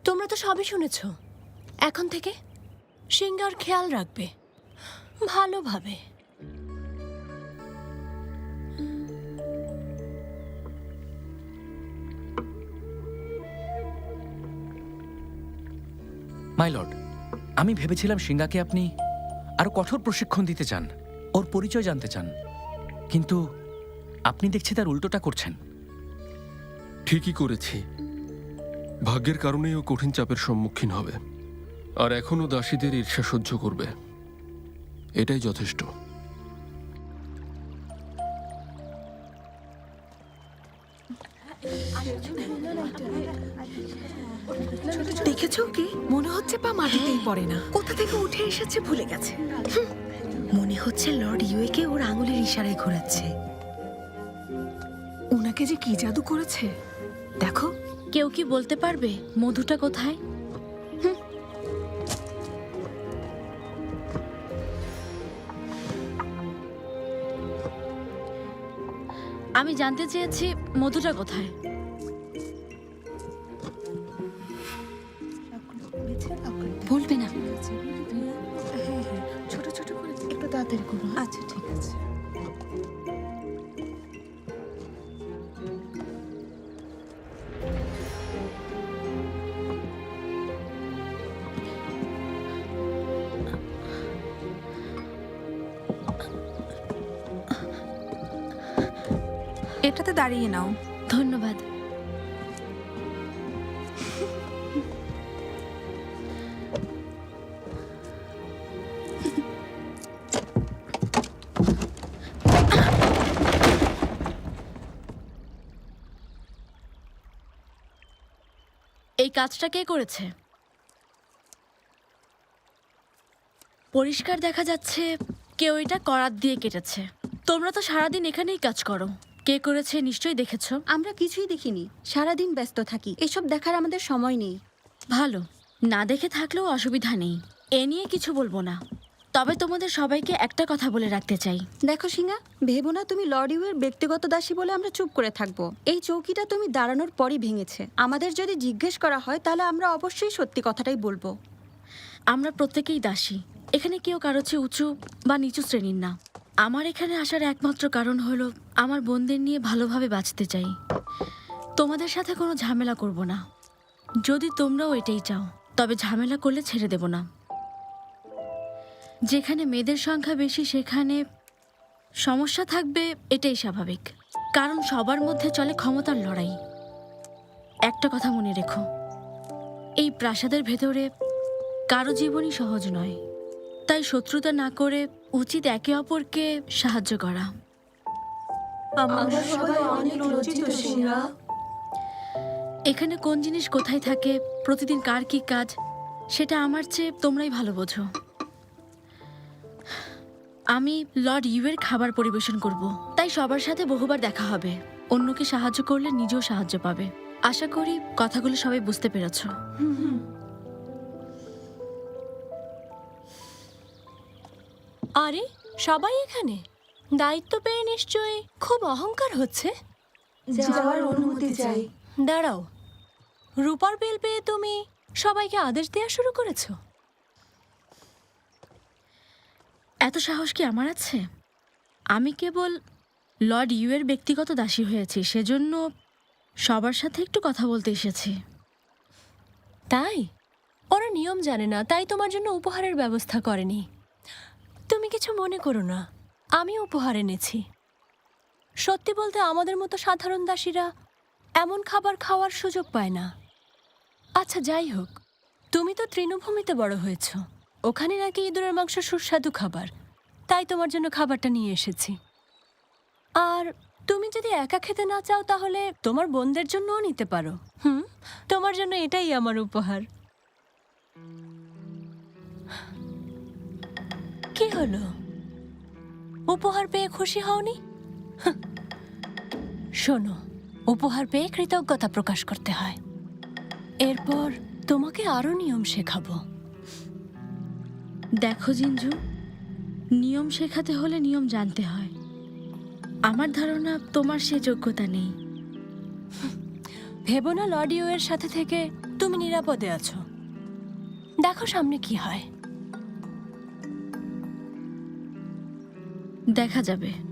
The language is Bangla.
তোমরা তো সবই শুনেছ। এখন থেকে সিঙ্গার খেয়াল রাখবে ভালোভাবে। মাই লর্ড, আমি ভেবেছিলাম সিঙ্গাকে আপনি আরো কঠোর প্রশিক্ষণ দিতে চান, ওর পরিচয় জানতে চান, কিন্তু আপনি দেখছি তার উল্টোটা করছেন। ঠিকই করেছি। ভাগ্যের কারণেই ও কঠিন চাপের সম্মুখীন হবে, আর এখনও দাসীদের ঈর্ষা সহ্য করবে। এটাই যথেষ্ট। দেখেছো কি? মনে হচ্ছে পা মাটিতেই পড়ে না, কোথা থেকে উঠে এসেছে ভুলে গেছে। মনে হচ্ছে লর্ড ইউকে ওর আঙুলের ইশারায় ঘোরাচ্ছে। ওনাকে যে কি জাদু করেছে দেখো। কেউ কি বলতে পারবে মধুটা কোথায়? আমি জানতে চেয়েছি মধুটা কোথায়। বলবে না। ছোট ছোট করে একটু তাড়াতাড়ি করো। আচ্ছা ঠিক আছে। এটাতে দাঁড়িয়ে নাও। ধন্যবাদ। এই কাজটা কে করেছে? পরিষ্কার দেখা যাচ্ছে কেউ এটা করাত দিয়ে কেটেছে। তোমরা তো সারাদিন এখানেই কাজ করো, কে করেছে নিশ্চয়ই দেখেছো। আমরা কিছুই দেখিনি, সারাদিন ব্যস্ত থাকি, এসব দেখার আমাদের সময় নেই। ভালো, না দেখে থাকলেও অসুবিধা নেই, এ নিয়ে কিছু বলবো না। তবে তোমাদের সবাইকে একটা কথা বলে রাখতে চাই। দেখো সিঙ্গা, ভেবো না তুমি লর্ড ইউয়ের ব্যক্তিগত দাসী বলে আমরা চুপ করে থাকবো। এই চৌকিটা তুমি দাঁড়ানোর পরই ভেঙেছে। আমাদের যদি জিজ্ঞেস করা হয় তাহলে আমরা অবশ্যই সত্যি কথাটাই বলবো। আমরা প্রত্যেকেই দাসী, এখানে কেউ কারো চেয়ে উঁচু বা নিচু শ্রেণীর না। আমার এখানে আসার একমাত্র কারণ হলো আমার বোনদের নিয়ে ভালোভাবে বাঁচতে চাই। তোমাদের সাথে কোনো ঝামেলা করব না। যদি তোমরাও এটাই চাও তবে ঝামেলা করলে ছেড়ে দেব না। যেখানে মেয়েদের সংখ্যা বেশি সেখানে সমস্যা থাকবে, এটাই স্বাভাবিক, কারণ সবার মধ্যে চলে ক্ষমতার লড়াই। একটা কথা মনে রেখো, এই প্রাসাদের ভেতরে কারো জীবনই সহজ নয়, তাই শত্রুতা না করে উচিত একে অপরকে সাহায্য করা। আমরা সবাই অনেক লজ্জিত সিঙ্গা। এখানে কোন জিনিস কোথায় থাকে, প্রতিদিন কার কি কাজ, সেটা আমার চেয়ে তোমরাই ভালো বোঝো। আমি লর্ড ইউয়ের খাবার পরিবেশন করব, তাই সবার সাথে বহুবার দেখা হবে। অন্যকে সাহায্য করলে নিজেও সাহায্য পাবে। আশা করি কথাগুলো সবাই বুঝতে পেরেছ। আরে সবাই এখানে, দায়িত্ব পেয়ে নিশ্চয়ই খুব অহংকার হচ্ছে। যাওয়ার অনুমতি চাই। দাঁড়াও, রূপার বেল পেয়ে তুমি সবাইকে আদেশ দেওয়া শুরু করেছো? এত সাহস কি আমার আছে? আমি কেবল লর্ড ইউয়ের ব্যক্তিগত দাসী হয়েছি, সেজন্য সবার সাথে একটু কথা বলতে এসেছি। তাই ওরা নিয়ম জানে না, তাই তোমার জন্য উপহারের ব্যবস্থা করেনি। তুমি কিছু মনে করো না, আমি উপহার এনেছি। সত্যি বলতে আমাদের মতো সাধারণ দাসীরা এমন খাবার খাওয়ার সুযোগ পায় না। আচ্ছা যাই হোক, তুমি তো তৃণভূমিতে বড় হয়েছ, ওখানে নাকি ইঁদুরের মাংস সুস্বাদু খাবার, তাই তোমার জন্য খাবারটা নিয়ে এসেছি। আর তুমি যদি একা খেতে না চাও তাহলে তোমার বোনদের জন্যও নিতে পারো। তোমার জন্য এটাই আমার উপহার। কি হলো, উপহার পেয়ে খুশি হওনি? শোনো, উপহার পেয়ে কৃতজ্ঞতা প্রকাশ করতে হয়। এরপর তোমাকে আরো নিয়ম শেখাবো। দেখো জিঞ্জু, নিয়ম শেখাতে হলে নিয়ম জানতে হয়। আমার ধারণা তোমার সে যোগ্যতা নেই। ভেবো না লর্ড ইউ এর সাথে থেকে তুমি নিরাপদে আছো। দেখো সামনে কি হয়। দেখা যাবে।